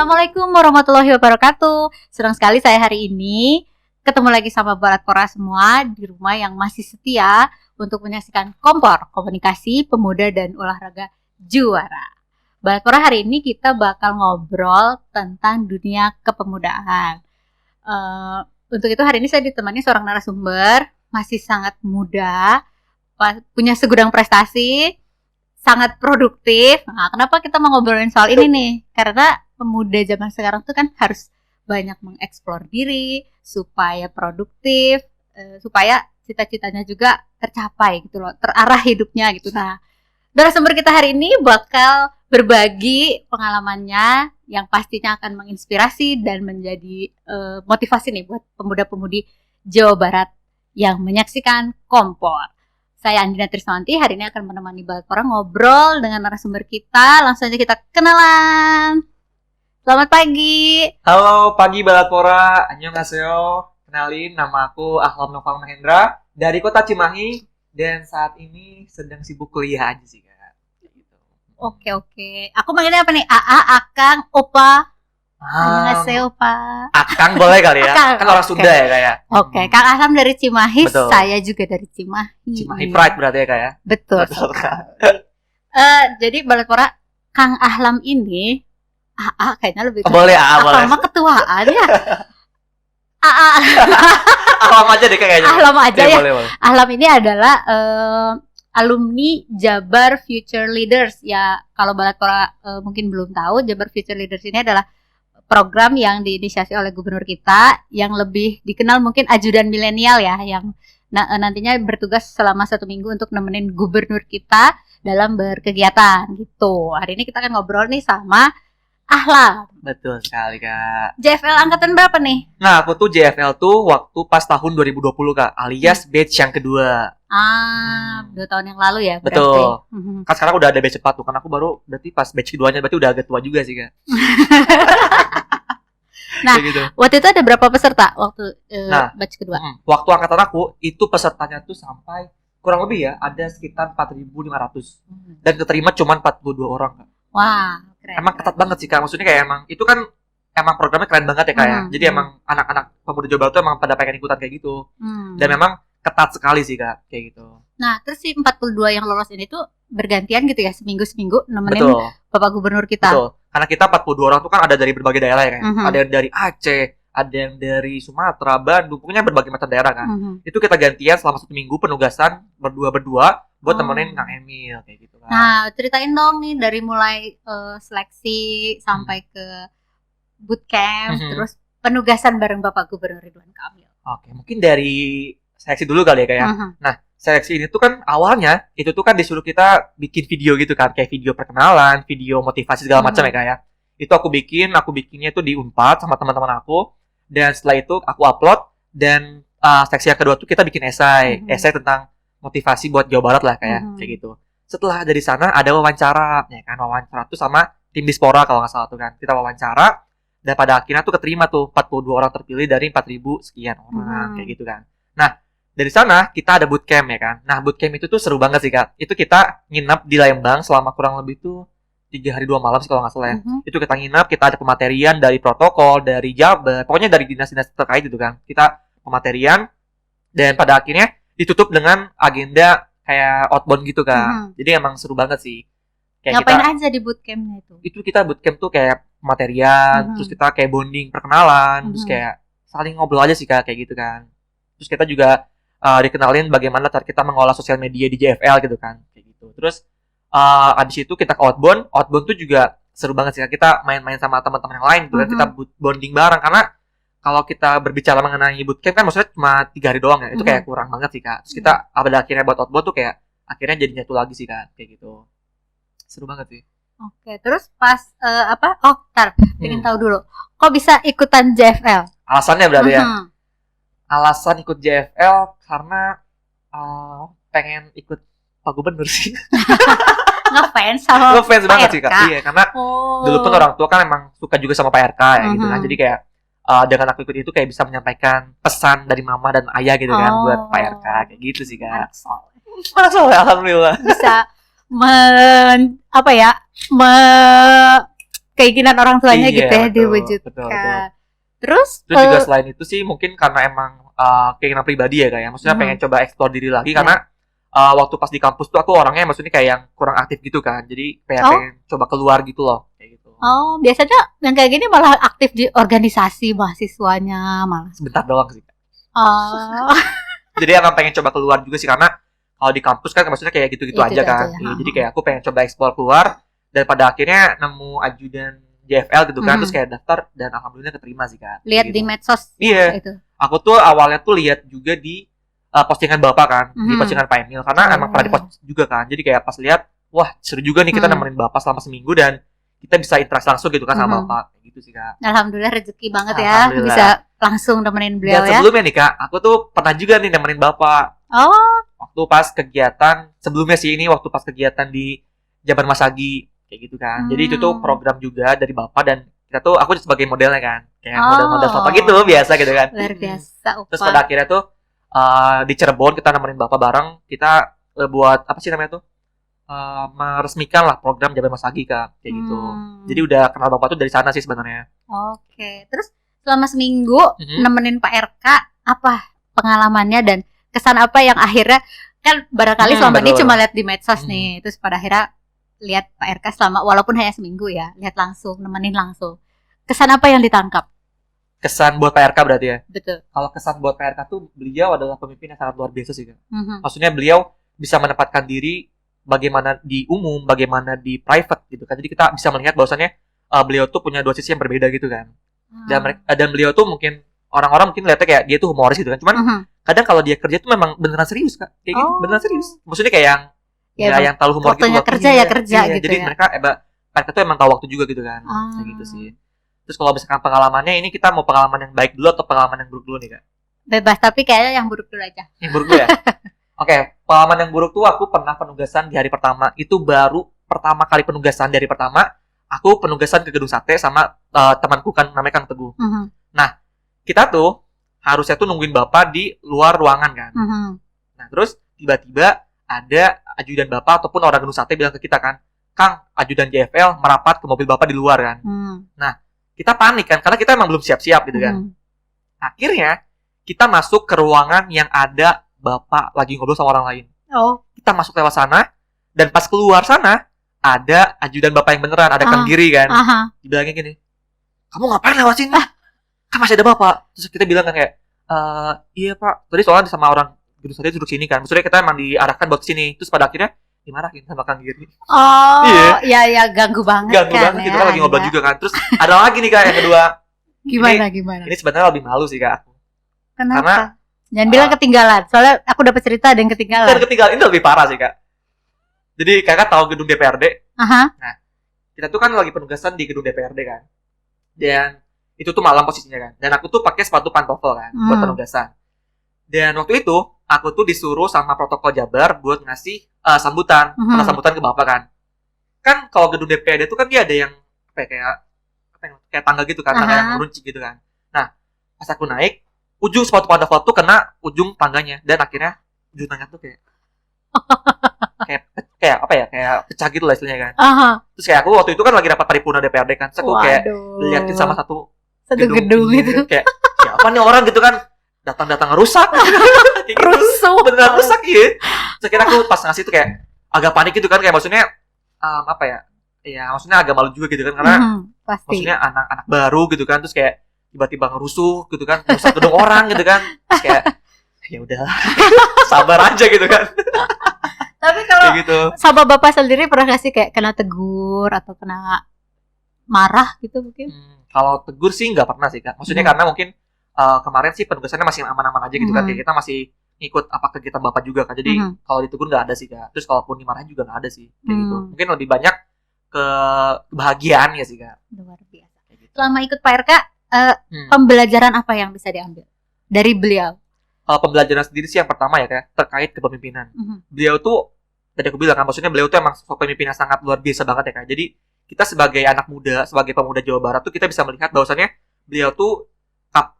Assalamualaikum warahmatullahi wabarakatuh. Senang sekali saya hari ini ketemu lagi sama Balatpora semua di rumah yang masih setia untuk menyaksikan Kompor, Komunikasi Pemuda dan Olahraga Juara. Balatpora hari ini kita bakal ngobrol tentang dunia kepemudaan. Untuk itu hari ini saya ditemani seorang narasumber, masih sangat muda, punya segudang prestasi, sangat produktif. Nah, kenapa kita mau ngobrolin soal ini nih? Karena pemuda zaman sekarang tuh kan harus banyak mengeksplor diri supaya produktif, supaya cita-citanya juga tercapai gitu loh, terarah hidupnya gitu. Nah, narasumber kita hari ini bakal berbagi pengalamannya yang pastinya akan menginspirasi dan menjadi motivasi nih buat pemuda-pemudi Jawa Barat yang menyaksikan Kompor. Saya Andina Triswanti, hari ini akan menemani Balatpora ngobrol dengan narasumber kita. Langsung aja kita kenalan. Selamat pagi. Halo pagi Balatpora, annyeonghaseyo. Kenalin, nama aku Ahlam Noval Mahendra dari kota Cimahi. Dan saat ini sedang sibuk kuliah aja sih Kak. Gitu. Oke. Aku manggilnya apa nih? AA, Akang, Opa. Annyeonghaseyo, Pak. Akang boleh kali ya? Akang, kan orang oke. Sunda ya Kak ya? Oke, Kang Ahlam dari Cimahi, Betul. saya juga dari Cimahi. Cimahi Pride berarti ya Kak ya? Betul. Kak. Jadi Balatpora, Kang Ahlam ini AA kayaknya lebih Boleh boleh. Ahlam mah ketuaan ya. AA. Ahlam aja deh kayaknya. Ahlam aja ya. Boleh. Ahlam ini adalah alumni Jabar Future Leaders. Ya, kalau Balatpora mungkin belum tahu, Jabar Future Leaders ini adalah program yang diinisiasi oleh gubernur kita yang lebih dikenal mungkin ajudan milenial ya, yang nantinya bertugas selama 1 minggu untuk nemenin gubernur kita dalam berkegiatan gitu. Hari ini kita akan ngobrol nih sama Ahlam. Betul sekali Kak. JFL angkatan berapa nih? Nah aku tuh JFL tuh waktu pas tahun 2020 Kak, alias batch yang kedua. 2 tahun yang lalu ya berarti. Betul. Kan sekarang udah ada batch 4 tuh, kan aku baru berarti pas batch keduanya berarti udah agak tua juga sih Kak. Nah, gitu. Waktu itu ada berapa peserta waktu batch kedua? Waktu angkatan aku itu pesertanya tuh sampai kurang lebih ya ada sekitar 4.500 dan keterima cuma 42 orang Kak. Wah, keren. Emang ketat banget sih Kak, maksudnya kayak emang itu kan emang programnya keren banget ya Kak ya. Jadi emang anak-anak pemuda Jawa Barat tuh emang pada pengen ikutan kayak gitu. Dan memang ketat sekali sih Kak kayak gitu. Nah, terus si 42 yang lolos ini tuh bergantian gitu ya, seminggu nemenin Betul. Bapak Gubernur kita. Betul. Karena kita 42 orang tuh kan ada dari berbagai daerah ya kan. Ada yang dari Aceh, ada yang dari Sumatera, Bandung, pokoknya berbagai macam daerah kan. Itu kita gantian selama 1 minggu penugasan berdua buat temenin Kang Emil kayak gitu kan. Nah, ceritain dong nih dari mulai seleksi sampai ke bootcamp, terus penugasan bareng Bapak Gubernur Ridwan Kamil. Oke, mungkin dari seleksi dulu kali ya Kak ya. Nah, seleksi ini tuh kan awalnya itu tuh kan disuruh kita bikin video gitu kan, kayak video perkenalan, video motivasi segala macam ya Kak ya. Itu aku bikinnya tuh di Unpad sama teman-teman aku, dan setelah itu aku upload, dan seksi yang kedua tuh kita bikin esai tentang motivasi buat Jawa Barat lah kayak gitu. Setelah dari sana ada wawancara, ya kan, wawancara tuh sama tim Dispora kalau nggak salah tuh kan. Kita wawancara dan pada akhirnya tuh keterima tuh 42 orang terpilih dari 4.000 sekian orang kayak gitu kan. Nah, dari sana kita ada bootcamp ya kan. Nah, bootcamp itu tuh seru banget sih Kak. Itu kita nginep di Lembang selama kurang lebih tuh 3 hari 2 malam sih kalau nggak salah ya. Itu kita nginep, kita ada pematerian dari protokol, dari Jabar, pokoknya dari dinas-dinas terkait itu kan. Kita pematerian dan pada akhirnya ditutup dengan agenda kayak outbound gitu kan. Jadi emang seru banget sih. Kayak ngapain kita, aja di bootcampnya itu? Itu kita bootcamp tuh kayak pematerian, terus kita kayak bonding perkenalan, terus kayak saling ngobrol aja sih Kak, kayak gitu kan. Terus kita juga dikenalin bagaimana cara kita mengolah sosial media di JFL gitu kan, kayak gitu. Terus abis itu kita ke outbound tuh juga seru banget sih Kak. Kita main-main sama teman-teman yang lain gitu kan, kita bonding bareng. Karena kalau kita berbicara mengenai bootcamp kan maksudnya cuma 3 hari doang ya, itu kayak kurang banget sih Kak. Terus kita pada akhirnya buat outbound tuh kayak akhirnya jadi nyatu lagi sih Kak, kayak gitu. Seru banget sih. Oke, terus pas pengen tahu dulu, kok bisa ikutan JFL? Alasannya berarti ya? Alasan ikut JFL karena pengen ikut Pak Gubernur sih. Ngefans sama Ngefans banget sih Kak. Iya, karena dulu pun orang tua kan emang suka juga sama Pak RK ya gitu kan. Jadi kayak dengan aku ikut itu kayak bisa menyampaikan pesan dari mama dan ayah gitu kan buat Pak RK kayak gitu sih Kak. Anak soleh, alhamdulillah. Bisa keinginan orang tuanya Iya, gitu ya betul, diwujudkan. betul. Terus Terus juga selain itu sih mungkin karena emang keinginan pribadi ya kayak maksudnya pengen coba explore diri lagi karena waktu pas di kampus tuh aku orangnya maksudnya kayak yang kurang aktif gitu kan, jadi pengen coba keluar gitu loh kayak gitu. Biasanya yang kayak gini malah aktif di organisasi mahasiswanya malah. Sebentar doang sih. Oh. Jadi emang pengen coba keluar juga sih karena kalau di kampus kan maksudnya kayak gitu-gitu aja kan. Jadi kayak aku pengen coba explore keluar dan pada akhirnya nemu ajudan JFL gitu kan, terus kayak daftar dan alhamdulillah keterima sih Kak. Lihat gitu. di medsos. Iya. Itu. Aku tuh awalnya tuh lihat juga di postingan Bapak kan, di postingan Pak Emil karena emang pernah di-post juga kan. Jadi kayak pas lihat, wah seru juga nih kita nemenin Bapak selama seminggu dan kita bisa interaksi langsung gitu kan sama Bapak gitu sih Kak. Alhamdulillah rezeki banget ya bisa langsung nemenin beliau dan sebelumnya nih Kak, aku tuh pernah juga nih nemenin Bapak. Waktu pas kegiatan sebelumnya sih ini waktu pas kegiatan di Jabar Masagi kayak gitu kan. Jadi itu tuh program juga dari Bapak dan kita tuh aku sebagai modelnya kan. Kayak model-model Bapak gitu biasa gitu kan. Luar biasa. Terus pada akhirnya tuh di Cirebon kita nemenin Bapak bareng, kita buat apa sih namanya tuh? Meresmikan lah program Jabar Masagi Kak, kayak gitu. Jadi udah kenal Bapak tuh dari sana sih sebenarnya. Oke. Terus selama seminggu nemenin Pak RK, apa pengalamannya dan kesan apa yang akhirnya kan barangkali selama ini cuma lihat di medsos nih, terus pada akhirnya lihat Pak RK selama walaupun hanya seminggu ya, lihat langsung, nemenin langsung. Kesan apa yang ditangkap? Kesan buat Pak RK berarti ya? Betul. Kalau kesan buat Pak RK tuh beliau adalah pemimpin yang sangat luar biasa sih Kak. Maksudnya beliau bisa menempatkan diri bagaimana di umum, bagaimana di private gitu kan. Jadi kita bisa melihat bahwasannya beliau tuh punya dua sisi yang berbeda gitu kan. Dan beliau tuh mungkin orang-orang mungkin lihatnya kayak dia tuh humoris gitu kan. Cuman kadang kalau dia kerja tuh memang beneran serius Kak. Kayak gitu, beneran serius. Maksudnya kayak yang yang terlalu humor gitu loh. Kerja ya kerja gitu. Jadi mereka mereka tuh emang tahu waktu juga gitu kan. Kayak gitu sih. Terus kalau misalkan pengalamannya ini kita mau pengalaman yang baik dulu atau pengalaman yang buruk dulu nih Kak? Bebas, tapi kayaknya yang buruk dulu aja. Yang buruk dulu ya? Oke, pengalaman yang buruk tuh aku pernah penugasan di hari pertama. Itu baru pertama kali penugasan di hari pertama. Aku penugasan ke Gedung Sate sama temanku kan namanya Kang Teguh. Nah, kita tuh harusnya tuh nungguin Bapak di luar ruangan kan. Nah, terus tiba-tiba ada ajudan Bapak ataupun orang Gedung Sate bilang ke kita kan, Kang, ajudan JFL merapat ke mobil Bapak di luar kan. Nah, kita panik kan karena kita emang belum siap-siap gitu kan. Akhirnya kita masuk ke ruangan yang ada Bapak lagi ngobrol sama orang lain. Kita masuk lewat sana dan pas keluar sana ada ajudan Bapak yang beneran, ada Kang Giri kan. Dibilangin gini, kamu ngapain lewat sini? Kan masih ada Bapak. Terus kita bilang kan kayak, iya Pak, tadi soalnya sama orang Gedung Sate duduk sini kan. Maksudnya kita emang diarahkan buat sini. Terus pada akhirnya dimarahin sama Kang Giri. Iya, ganggu banget kan. Kita kan lagi ngobrol juga kan. Terus ada lagi nih Kak yang kedua. Gimana? Ini sebenarnya lebih malu sih Kak. Kenapa? Karena jangan bilang ketinggalan. Soalnya aku dapat cerita ada yang ketinggalan. Ketinggalan ini lebih parah sih Kak. Jadi Kakak tahu gedung DPRD? Nah, kita tuh kan lagi penugasan di gedung DPRD kan. Dan itu tuh malam posisinya kan. Dan aku tuh pakai sepatu pantofel kan buat penugasan. Dan waktu itu aku tuh disuruh sama protokol Jabar buat ngasih sambutan, sambutan ke Bapak kan. Kan kalau gedung DPRD itu kan dia ada yang kayak tangga gitu kan, tangga yang meruncing gitu kan. Nah, pas aku naik, ujung sepatu pantofel tuh kena ujung tangganya dan akhirnya ujung tangan tuh kayak kayak pecah gitu lah istilahnya kan. Terus kayak aku waktu itu kan lagi rapat paripurna DPRD kan, terus aku kayak liatin sama satu gedung itu kayak siapa nih orang gitu kan, datang rusak. Kayak gitu. Rusuh. Beneran rusak ya. Terus akhirnya aku pas ngasih tuh kayak agak panik gitu kan, kayak maksudnya ya maksudnya agak malu juga gitu kan karena maksudnya anak-anak baru gitu kan, terus kayak tiba-tiba ngerusuh gitu kan, rusak gedung orang gitu kan. Terus kayak ya udah sabar aja gitu kan. Tapi kalau gitu. Sama Bapak sendiri pernah gak sih kayak kena tegur atau kena marah gitu mungkin? Kalau tegur sih nggak pernah sih Kak. Maksudnya karena mungkin kemarin sih penugasannya masih aman-aman aja gitu kan. Kayak kita masih ngikut apa kegiatan Bapak juga kan. Jadi kalau ditegur nggak ada sih Kak. Terus kalaupun dimarahin juga nggak ada sih. Kayak gitu. Mungkin lebih banyak kebahagiaannya sih Kak. Luar biasa. Gitu. Selama ikut Pak RK, pembelajaran apa yang bisa diambil dari beliau? Pembelajaran sendiri sih yang pertama ya Kak, terkait kepemimpinan. Beliau tuh, tadi aku bilang kan, maksudnya beliau tuh emang sosok pemimpin yang sangat luar biasa banget ya Kak. Jadi kita sebagai anak muda, sebagai pemuda Jawa Barat tuh kita bisa melihat bahwasannya beliau tuh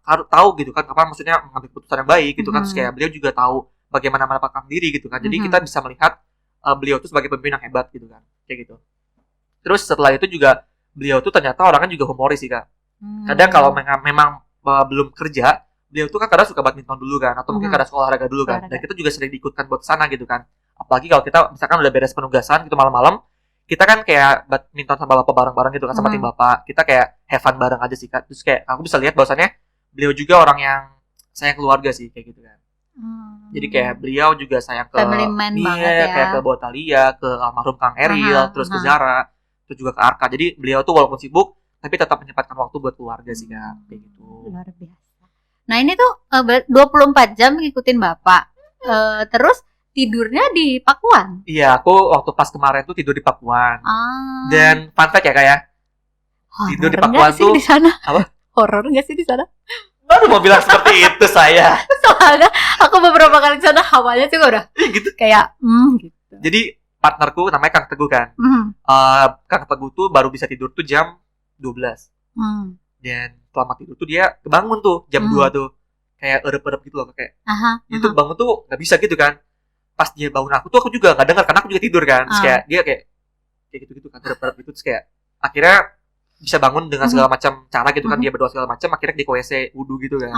harus tahu gitu kan, kapan maksudnya mengambil keputusan yang baik gitu kan. Terus kayak beliau juga tahu bagaimana menempatkan diri gitu kan. Jadi kita bisa melihat beliau tuh sebagai pemimpin yang hebat gitu kan, kayak gitu. Terus setelah itu juga beliau tuh ternyata orangnya juga humoris sih Kak. Kadang kalau memang belum kerja, beliau tuh kan kadang suka badminton dulu kan, atau mungkin kadang sekolah olahraga dulu kan. Dan kita juga sering diikutkan buat sana gitu kan. Apalagi kalau kita misalkan udah beres penugasan gitu malam-malam, kita kan kayak badminton sama bapak bareng-bareng gitu kan, sama tim bapak. Kita kayak have fun bareng aja sih Kak. Terus kayak aku bisa lihat bahwasannya beliau juga orang yang sayang keluarga sih kayak gitu kan. Jadi kayak beliau juga sayang ke family man banget ya. Kayak ke Botalia, ke almarhum Kang Eril, terus ke Zara, terus juga ke Arka. Jadi beliau tuh walaupun sibuk tapi tetap menyempatkan waktu buat keluarga sih Kak, kayak gitu. Luar biasa. Nah, ini tuh 24 jam ngikutin Bapak. Terus tidurnya di Pakuan? Iya, aku waktu pas kemarin tuh tidur di Pakuan. Dan fun fact ya Kak ya. Tidur di Pakuan tuh di sana. Apa? Horor enggak sih di sana? Baru mau bilang seperti itu saya. Soalnya aku beberapa kali ke sana hawanya juga udah gitu. Kayak gitu. Jadi partnerku namanya Kang Teguh kan. Kang Teguh tuh baru bisa tidur tuh jam 12. Dan selama tidur tuh dia kebangun tuh jam 2 tuh. Kayak erep-erep gitu loh kayak. Itu bangun tuh enggak bisa gitu kan. Pas dia bangun aku juga enggak dengar karena aku juga tidur kan. Terus kayak dia kayak gitu-gitu kan, erep-erep gitu terus kayak akhirnya bisa bangun dengan segala macam cara gitu kan, dia berdoa segala macam, akhirnya di WC wudu gitu kan.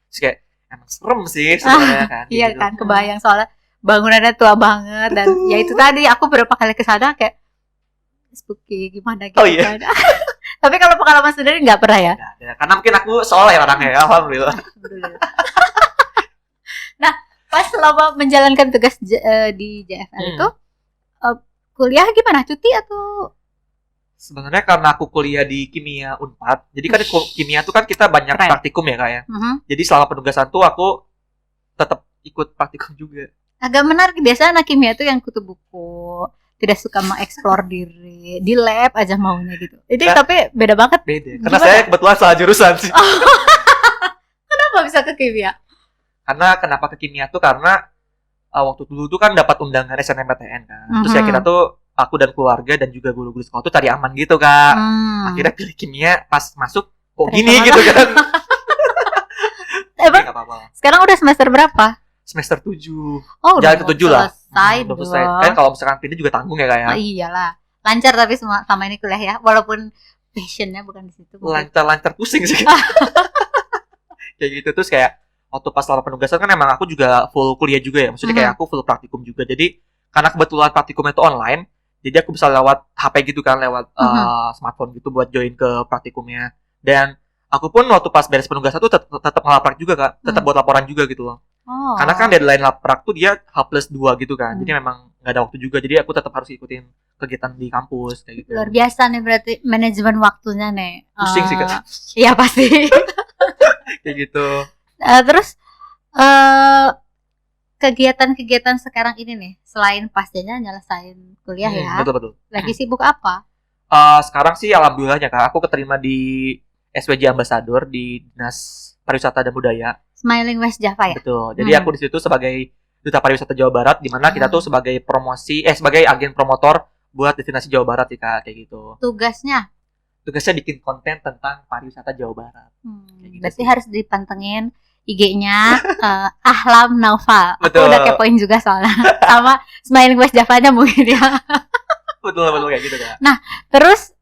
Terus kayak emang serem sih sebenarnya kan. Iya gitu. kan, kebayang soalnya bangunannya tua banget. Dan ya itu tadi aku beberapa kali ke sana kayak spooky gimana gitu kan. Tapi kalau pengalaman sendiri nggak pernah ya? Nah, karena mungkin aku soleh orangnya, alhamdulillah. Nah, pas selama menjalankan tugas di JFL itu kuliah gimana? Cuti atau? Sebenarnya karena aku kuliah di kimia Unpad, jadi kan kimia tuh kan kita banyak praktikum ya Kak ya. Jadi selama penugasan tuh aku tetap ikut praktikum juga. Agak menarik, biasanya anak kimia tuh yang kutu buku, tidak suka mengeksplor diri, di lab aja maunya gitu. Jadi tapi beda banget. Beda. Karena saya kebetulan salah jurusan sih. Kenapa bisa ke kimia? Kenapa ke kimia tuh karena waktu dulu tuh kan dapat undangan SNMPTN kan. Terus ya kita tuh aku dan keluarga dan juga guru-guru sekolah tuh cari aman gitu Kak. Akhirnya pilih kimia, pas masuk kok gini gitu kan. Emang sekarang udah semester berapa? Semester 7. Oh, jalan ke 7 lah. Udah selesai. Kan kalau misalkan pindah juga tanggung ya Kak ya. Iyalah. Lancar tapi sama ini kuliah ya, walaupun passionnya bukan di situ. Lancar pusing sih. Kayak gitu terus kayak waktu pas selama penugasan kan emang aku juga full kuliah juga ya. Maksudnya kayak aku full praktikum juga. Jadi karena kebetulan praktikumnya itu online, jadi aku bisa lewat HP gitu kan, lewat smartphone gitu buat join ke praktikumnya. Dan aku pun waktu pas beres penugasan tuh tetap ngelaprak juga Kak, tetap buat laporan juga gitu loh. Karena kan deadline laprak tuh dia H+2 gitu kan. Jadi memang nggak ada waktu juga. Jadi aku tetap harus ikutin kegiatan di kampus kayak gitu. Luar biasa nih berarti manajemen waktunya nih. Pusing sih Kak. Iya pasti. Kayak gitu. Terus kegiatan-kegiatan sekarang ini nih, selain pastinya nyelesain kuliah ya. Betul. Lagi sibuk apa? Sekarang sih alhamdulillahnya Kak, aku keterima di SWJ Ambassador di Dinas Pariwisata dan Budaya. Smiling West Java ya? Betul. Jadi aku di situ sebagai Duta Pariwisata Jawa Barat, di mana kita tuh sebagai sebagai agen promotor buat destinasi Jawa Barat sih Kak, kayak gitu. Tugasnya bikin konten tentang pariwisata Jawa Barat. Gitu berarti sih harus dipantengin IG-nya Ahlam Naufal. Betul. Aku udah kepoin juga soalnya. Sama Smiling West Java-nya mungkin ya. Betul kayak gitu Kak. Nah, terus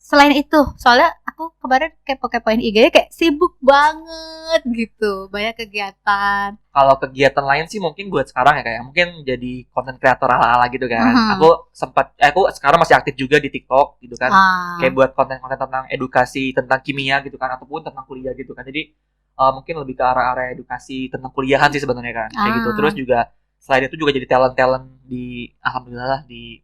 selain itu, soalnya aku kemarin kepoin IG-nya kayak sibuk banget gitu, banyak kegiatan. Kalau kegiatan lain sih mungkin buat sekarang ya kayak mungkin jadi content creator ala-ala gitu kan. Aku sekarang masih aktif juga di TikTok gitu kan. Kayak buat konten-konten tentang edukasi tentang kimia gitu kan, ataupun tentang kuliah gitu kan. Jadi mungkin lebih ke arah-arah edukasi tentang kuliahan sih sebenarnya kan. Kayak gitu. Terus juga selain itu juga jadi talent di alhamdulillah di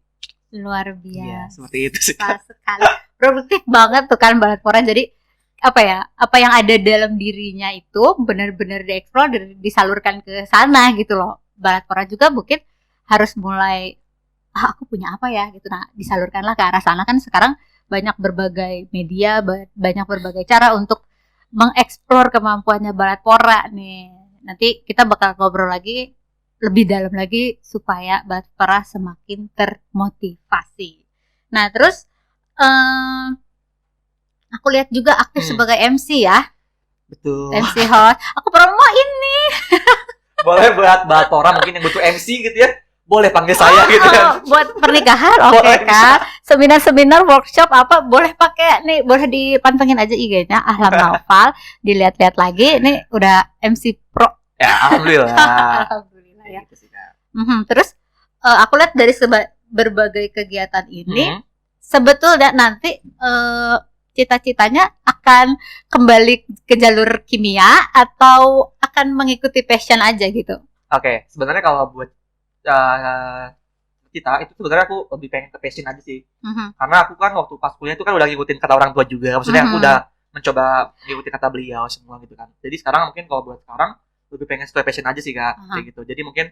luar biasa. Ya, seperti itu sih. Sekali. Produktif banget tuh kan Balatpora. Jadi apa yang ada dalam dirinya itu benar-benar dieksplor dan disalurkan ke sana gitu loh. Balatpora juga mungkin harus mulai aku punya apa ya gitu. Nah, disalurkanlah ke arah sana kan sekarang banyak berbagai media, banyak berbagai cara untuk mengeksplor kemampuannya Balatpora nih. Nanti kita bakal ngobrol lagi lebih dalam lagi supaya Balatpora semakin termotivasi. Nah, terus aku lihat juga aktif sebagai MC ya. Betul. MC host. Aku promoin nih. Boleh buat Balatpora mungkin yang butuh MC gitu ya. boleh panggil saya gitu kan. Buat pernikahan oke Boleh. Kak. Seminar-seminar workshop apa boleh pakai nih, boleh dipantengin aja IG-nya Ahlam Naufal, dilihat-lihat lagi nih udah MC Pro. Ya alhamdulillah. Alhamdulillah ya. Gitu sih, Kak. Terus aku lihat dari berbagai kegiatan ini Mhm. sebetulnya nanti cita-citanya akan kembali ke jalur kimia atau akan mengikuti passion aja gitu. Oke, sebenarnya kalau buat kita itu sebenarnya aku lebih pengen ke passion aja sih. Karena aku kan waktu pas kuliah itu kan udah ngikutin kata orang tua juga. Maksudnya aku udah mencoba ngikutin kata beliau semua gitu kan. Jadi sekarang mungkin kalau buat sekarang lebih pengen sesuai passion aja sih, Kak. Kayak gitu. Jadi mungkin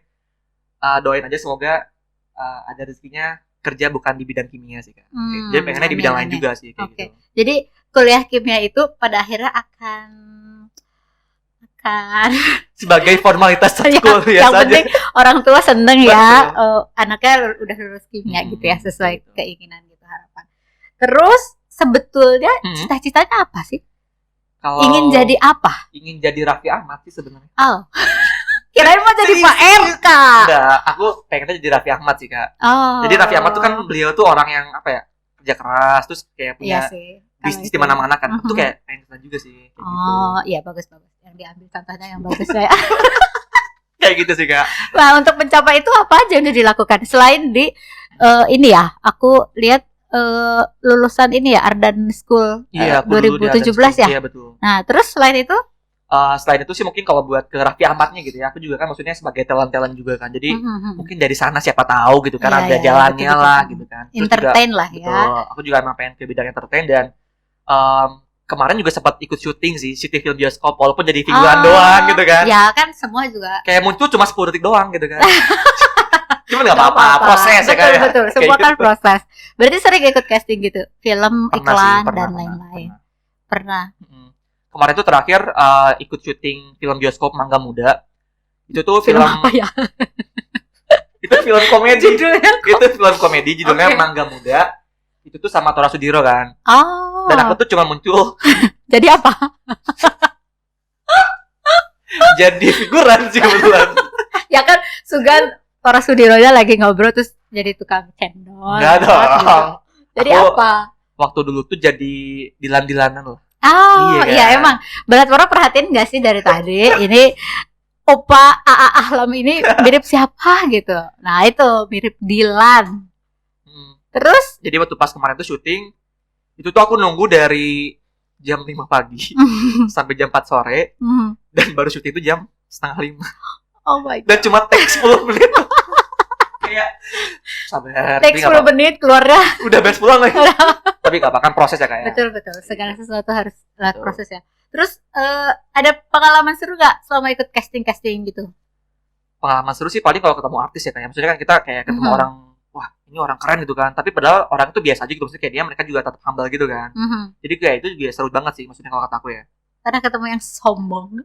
doain aja semoga ada rezekinya kerja bukan di bidang kimia sih, Kak. Jadi pengennya di bidang lain juga sih kayak gitu. Jadi kuliah kimia itu pada akhirnya akan sebagai formalitas ya, kuliah yang saja. penting orang tua seneng ya Betul. anaknya udah lulus kimia gitu ya, sesuai keinginan gitu, harapan. Terus sebetulnya cita-citanya apa sih? Kalau ingin jadi apa? Ingin jadi Raffi Ahmad sih sebenarnya. Kirain mau jadi Pak RK. Enggak, aku pengennya jadi Raffi Ahmad sih, Kak. Jadi Raffi Ahmad tuh kan beliau tuh orang yang apa ya, kerja keras, terus kayak punya bisnis di mana-mana kan. Itu kayak pengen juga sih kayak gitu. Iya, bagus. Yang diambil contohnya yang bagus ya. Kayak gitu sih, Kak. Nah, untuk mencapai itu apa aja yang udah dilakukan selain di ini ya, aku lihat lulusan ini ya Ardan School 2017 ya. Iya, betul. Nah, terus selain itu sih mungkin kalau buat ke Raffi Ahmadnya gitu ya, aku juga kan maksudnya sebagai talent juga kan. Jadi mungkin dari sana siapa tahu gitu kan, ada jalannya betul. Lah gitu kan. Terus entertain juga, lah ya. Betul, aku juga emang pengen ke bidang entertain dan kemarin juga sempat ikut syuting sih, syuting film bioskop walaupun jadi figuran doang gitu kan. Ya kan semua juga kayak muncul cuma 10 detik doang gitu kan. Cuman gak apa-apa, proses betul, ya. Betul, semua kan gitu. Proses. Berarti sering ikut casting gitu, film, iklan, pernah, dan lain-lain. Pernah. Kemarin tuh terakhir ikut syuting film bioskop Mangga Muda. Itu tuh film apa ya? Itu film komedi. Itu film komedi judulnya Mangga Muda. Itu tuh sama Tora Sudiro kan. Dan aku tuh cuma muncul. Jadi apa? Jadi figuran sih kebetulan. Ya kan Sugan Tora Sudironya lagi ngobrol terus jadi tukang cendol. Enggak dong. Gitu. Jadi aku, apa? Waktu dulu tuh jadi dilan-dilanan loh. Iya emang. Berat perhatiin gak sih dari tadi ini Opa AA Ahlam ini mirip siapa gitu. Nah itu mirip Dilan. Terus? Jadi waktu pas kemarin tuh syuting, itu tuh aku nunggu dari jam 5 pagi sampai jam 4 sore. Dan baru syuting itu jam 4:30. Oh my God. Dan cuma take 10 menit. Kayak sabar. Take 10 menit keluarnya. Udah beres pulang lagi. Tapi gak apa-apa kan proses ya kayak. Betul. Segala sesuatu harus lewat proses ya. Terus ada pengalaman seru gak selama ikut casting gitu? Pengalaman seru sih paling kalau ketemu artis ya kayak. Maksudnya kan kita kayak ketemu orang, wah ini orang keren gitu kan. Tapi padahal orang itu biasa aja gitu. Maksudnya kayak dia mereka juga tetap humble gitu kan. Jadi kayak itu juga seru banget sih maksudnya kalau kata aku ya. Karena ketemu yang sombong.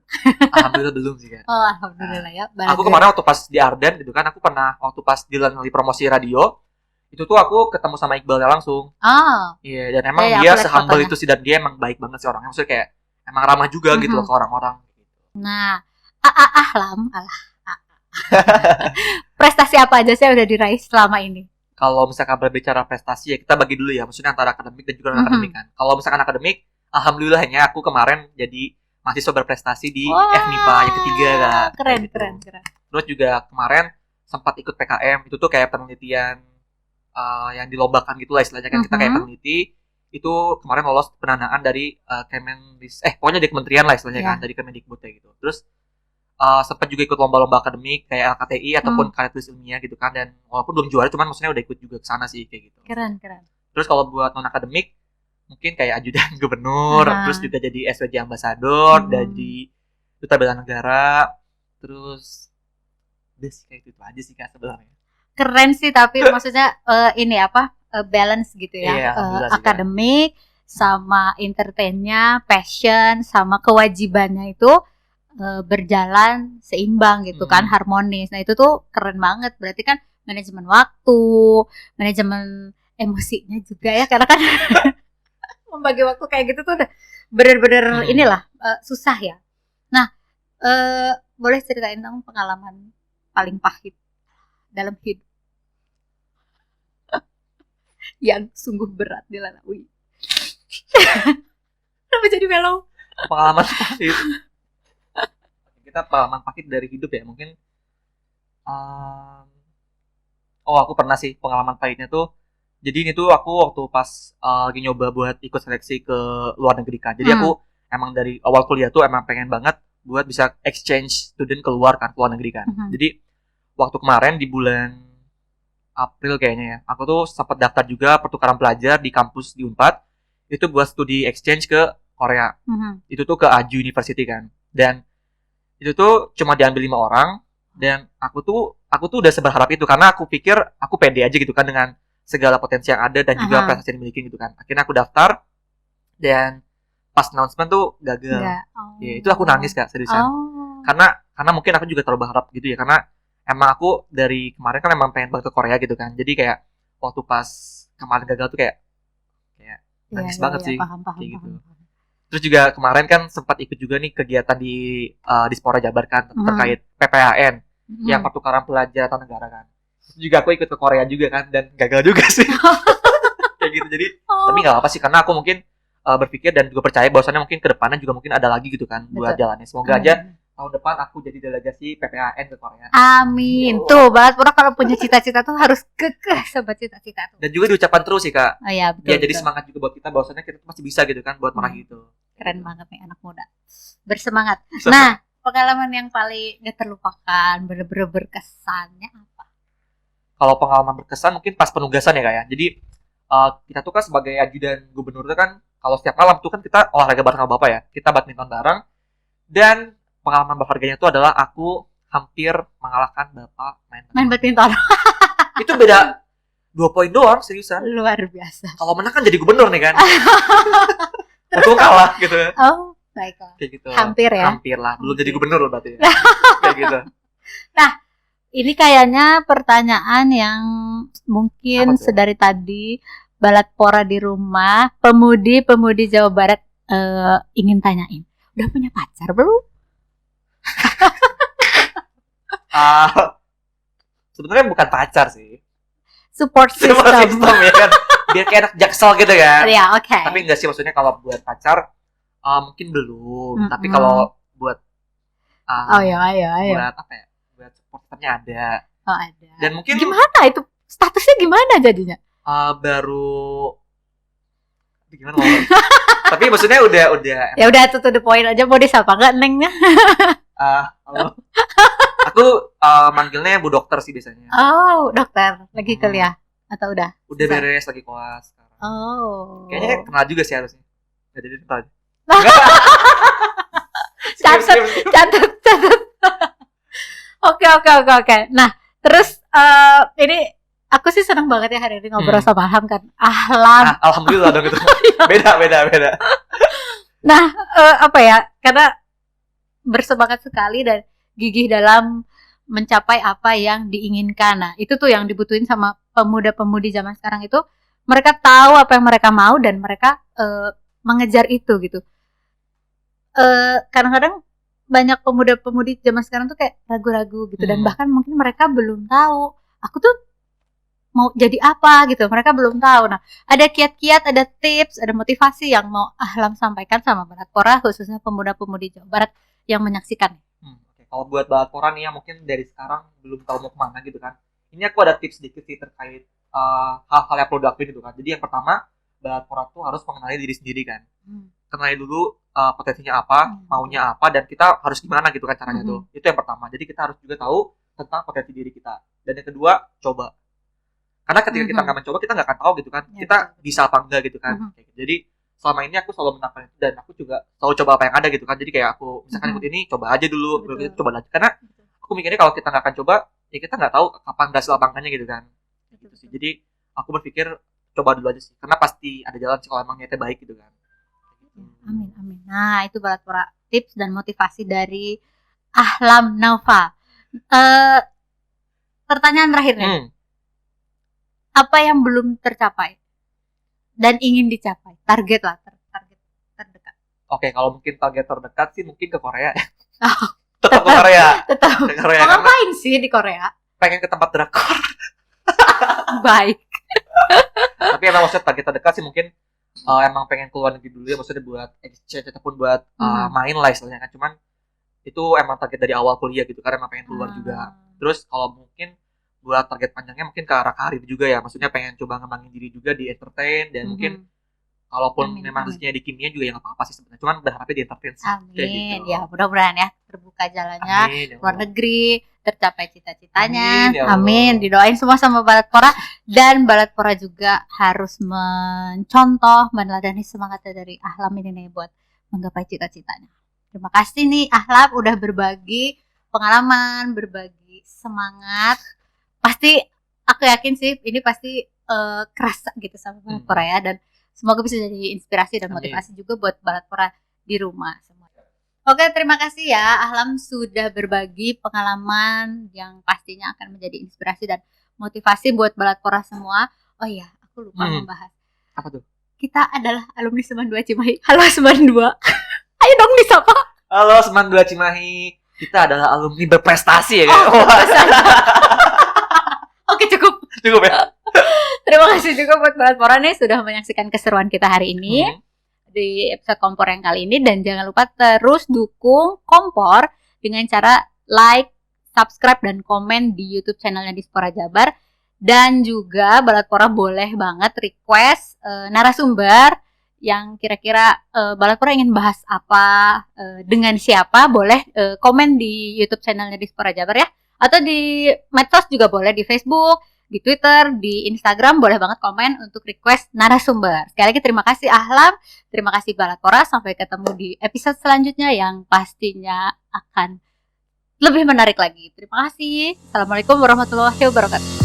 Alhamdulillah belum sih kan. Oh alhamdulillah ya. Aku kemarin waktu pas di Arden gitu kan, aku pernah waktu pas di promosi radio, itu tuh aku ketemu sama Iqbalnya langsung. Iya, dan emang dia se-humble itu sih, dan dia emang baik banget sih orangnya. Maksudnya kayak emang ramah juga gitu loh ke orang-orang. Nah, Ahlam, prestasi apa aja sih yang udah diraih selama ini? Kalau misalkan berbicara prestasi ya kita bagi dulu ya, maksudnya antara akademik dan juga non akademik kan. Kalau misalkan akademik, alhamdulillahnya aku kemarin jadi mahasiswa berprestasi di FMIPA yang ketiga kan. Keren. Terus juga kemarin sempat ikut PKM, itu tuh kayak penelitian yang dilombakan gitu lah istilahnya kan. Kita kayak peneliti, itu kemarin lolos pendanaan dari pokoknya dari kementerian lah istilahnya kan, dari Kemendikbud gitu. Terus sempat juga ikut lomba-lomba akademik kayak LKTI ataupun karya tulis ilmiah gitu kan, dan walaupun belum juara cuman maksudnya udah ikut juga ke sana sih kayak gitu. Keren. Terus kalau buat non akademik mungkin kayak ajudan gubernur, terus juga jadi SWJ ambasador, jadi duta bela negara, terus udah sih kayak gitu aja sih Kak sebenarnya. Keren sih, tapi maksudnya ini apa balance gitu ya, akademik sama entertainnya, passion sama kewajibannya itu berjalan seimbang gitu kan, harmonis. Nah itu tuh keren banget, berarti kan manajemen waktu, manajemen emosinya juga ya, karena kan membagi waktu kayak gitu tuh udah bener-bener inilah susah ya. Nah boleh ceritain dong pengalaman paling pahit dalam hidup yang sungguh berat dilalui? Kenapa jadi melo? Pengalaman pahit. Kita pengalaman pahit dari hidup ya, mungkin aku pernah sih pengalaman pahitnya tuh. Jadi ini tuh aku waktu pas lagi nyoba buat ikut seleksi ke luar negeri kan. Jadi aku emang dari awal kuliah tuh emang pengen banget buat bisa exchange student keluar kan, ke luar negeri kan. Jadi waktu kemarin di bulan April kayaknya ya, aku tuh sempat daftar juga pertukaran pelajar di kampus di Unpad. Itu buat studi exchange ke Korea. Itu tuh ke Aju University kan. Dan itu tuh cuma diambil 5 orang. Dan aku tuh udah seberharap itu karena aku pikir aku pede aja gitu kan dengan segala potensi yang ada dan juga prestasi yang dimiliki gitu kan. Akhirnya aku daftar dan pas announcement tuh gagal. Ya, itu aku nangis Kak, seriusan. Karena mungkin aku juga terlalu berharap gitu ya, karena emang aku dari kemarin kan emang pengen banget ke Korea gitu kan. Jadi kayak waktu pas kemarin gagal tuh kayak nangis banget sih. Paham. Gitu. Terus juga kemarin kan sempat ikut juga nih kegiatan di Dispora Jabar kan terkait PPAN yang pertukaran pelajar atau negara kan. Terus juga aku ikut ke Korea juga kan dan gagal juga sih. Kayak gitu. Jadi tapi nggak apa sih karena aku mungkin berpikir dan juga percaya bahwasannya mungkin ke depannya juga mungkin ada lagi gitu kan buat jalannya. Semoga aja tahun depan aku jadi delegasi PPAN ke Korea. Amin. Tuh, Balatpora kalau punya cita-cita tuh harus kekeh sobat cita-cita tuh. Dan juga diucapkan terus sih Kak. Oh iya, betul. Ya jadi semangat juga buat kita bahwasannya kita tuh masih bisa gitu kan buat meraih itu. Keren banget nih anak muda. Bersemangat. Nah, pengalaman yang paling gak terlupakan, bener-bener berkesannya apa? Kalau pengalaman berkesan mungkin pas penugasan ya Kak ya. Jadi kita tuh kan sebagai ajudan gubernur tuh kan kalau setiap malam tuh kan kita olahraga bareng sama Bapak ya. Kita badminton bareng. Dan pengalaman berharganya itu adalah aku hampir mengalahkan Bapak main badminton. Itu beda 2 poin doang, seriusan. Luar biasa. Kalau menang kan jadi gubernur nih kan. Untung kalah gitu. Oh, baiklah. Kayak gitu. Hampir ya. Hampir lah, belum jadi gubernur berarti ya. Kayak gitu. Nah, ini kayaknya pertanyaan yang mungkin sedari tadi Balatpora di rumah, pemudi Jawa Barat ingin tanyain. Udah punya pacar belum? Sebenarnya bukan pacar sih. Support system ya kan. Biar kayak anak Jaksel gitu kan. Ya, oke. Tapi enggak sih, maksudnya kalau buat pacar mungkin belum. Tapi kalau buat ayo. Buat apa ya? Buat supporternya ada. Oh, ada. Dan mungkin gimana itu? Statusnya gimana jadinya? Baru gimana ngomong? Tapi maksudnya udah ya udah tuh the point aja. Mau disapa nggak nengnya? Halo. Aku manggilnya Bu Dokter sih biasanya. Oh, dokter lagi kuliah atau udah beres lagi koas sekarang. Oh, kayaknya kenal juga sih harusnya. Nggak jadi kenal. catat. Oke. Nah, terus ini aku sih senang banget ya hari ini ngobrol sama Ahlam kan. Alhamdulillah dong itu. Beda. Nah, apa ya? Karena bersemangat sekali dan gigih dalam mencapai apa yang diinginkan. Nah, itu tuh yang dibutuhin sama pemuda-pemudi zaman sekarang itu. Mereka tahu apa yang mereka mau dan mereka mengejar itu gitu. Kadang-kadang banyak pemuda-pemudi zaman sekarang tuh kayak ragu-ragu gitu dan bahkan mungkin mereka belum tahu aku tuh mau jadi apa gitu. Mereka belum tahu. Nah, ada kiat-kiat, ada tips, ada motivasi yang mau Ahlam sampaikan sama Balatpora khususnya pemuda-pemudi Jawa Barat yang menyaksikan. Kalau buat Balatpora nih ya mungkin dari sekarang belum tahu mau kemana gitu kan. Ini aku ada tips sedikit sih terkait hal-hal yang perlu dilakuin gitu kan. Jadi yang pertama, Balatpora tuh harus mengenali diri sendiri kan. Kenali dulu potensinya apa, maunya apa, dan kita harus gimana gitu kan caranya tuh. Itu yang pertama. Jadi kita harus juga tahu tentang potensi diri kita. Dan yang kedua, coba. Karena ketika kita nggak mencoba, kita nggak akan tahu gitu kan. Ya, kita bisa apa enggak gitu kan. Jadi selama ini aku selalu menerapkan itu dan aku juga selalu coba apa yang ada gitu kan. Jadi kayak aku misalkan ikut ini, coba aja dulu, coba lagi. Karena aku mikirnya kalau kita nggak akan coba, ya kita nggak tahu kapan hasil lapangannya gitu kan. Gitu sih. Jadi aku berpikir coba dulu aja sih. Karena pasti ada jalan sih kalau emang niatnya baik gitu kan. Amin. Nah, itu Balatpora tips dan motivasi dari Ahlam Naufal. Pertanyaan terakhirnya. Apa yang belum tercapai dan ingin dicapai? Target lah, target terdekat. Oke, kalau mungkin target terdekat sih mungkin ke Korea. Tetap ke Korea. Mau ngapain sih di Korea? pengen ke tempat drakor. Baik. Tapi emang maksudnya target terdekat sih mungkin emang pengen keluar negeri dulu ya, maksudnya buat exchange ataupun buat main lah istilahnya kan. Cuman itu emang target dari awal kuliah gitu, karena emang pengen keluar juga. Terus kalau mungkin buat target panjangnya mungkin ke arah karir juga ya, maksudnya pengen coba ngembangin diri juga di entertain, dan mungkin kalaupun memang rezekinya di kimia juga ya nggak apa-apa sih sebenarnya, cuman berharapnya di entertain sih. Amin. Gitu. Ya mudah-mudahan ya terbuka jalannya. Amin, ya luar negeri, tercapai cita-citanya. Amin, ya amin. Didoain semua sama Balatpora, dan Balatpora juga harus mencontoh, meneladani semangatnya dari Ahlam ini nih buat menggapai cita-citanya. Terima kasih nih Ahlam udah berbagi pengalaman, berbagi semangat. Pasti aku yakin sih ini pasti kerasa gitu sama Balatpora ya, dan semoga bisa jadi inspirasi dan motivasi juga buat Balatpora di rumah semua. Oke, terima kasih ya Ahlam sudah berbagi pengalaman yang pastinya akan menjadi inspirasi dan motivasi buat Balatpora semua. Oh iya, aku lupa membahas. Apa tuh? Kita adalah alumni Seman 2 Cimahi. Halo Seman 2. Ayo dong disapa. Halo Seman 2 Cimahi. Kita adalah alumni berprestasi ya kan? Oke, cukup. Cukup ya. Terima kasih juga buat Balatpora nih sudah menyaksikan keseruan kita hari ini di episode Kompor yang kali ini, dan jangan lupa terus dukung Kompor dengan cara like, subscribe, dan komen di YouTube channelnya Dispora Jabar. Dan juga Balatpora boleh banget request narasumber yang kira-kira Balatpora ingin bahas apa, dengan siapa, boleh komen di YouTube channelnya Dispora Jabar ya, atau di medsos juga boleh, di Facebook, di Twitter, di Instagram, boleh banget komen untuk request narasumber. Sekali lagi terima kasih Ahlam, terima kasih Balatpora, sampai ketemu di episode selanjutnya yang pastinya akan lebih menarik lagi. Terima kasih. Assalamualaikum warahmatullahi wabarakatuh.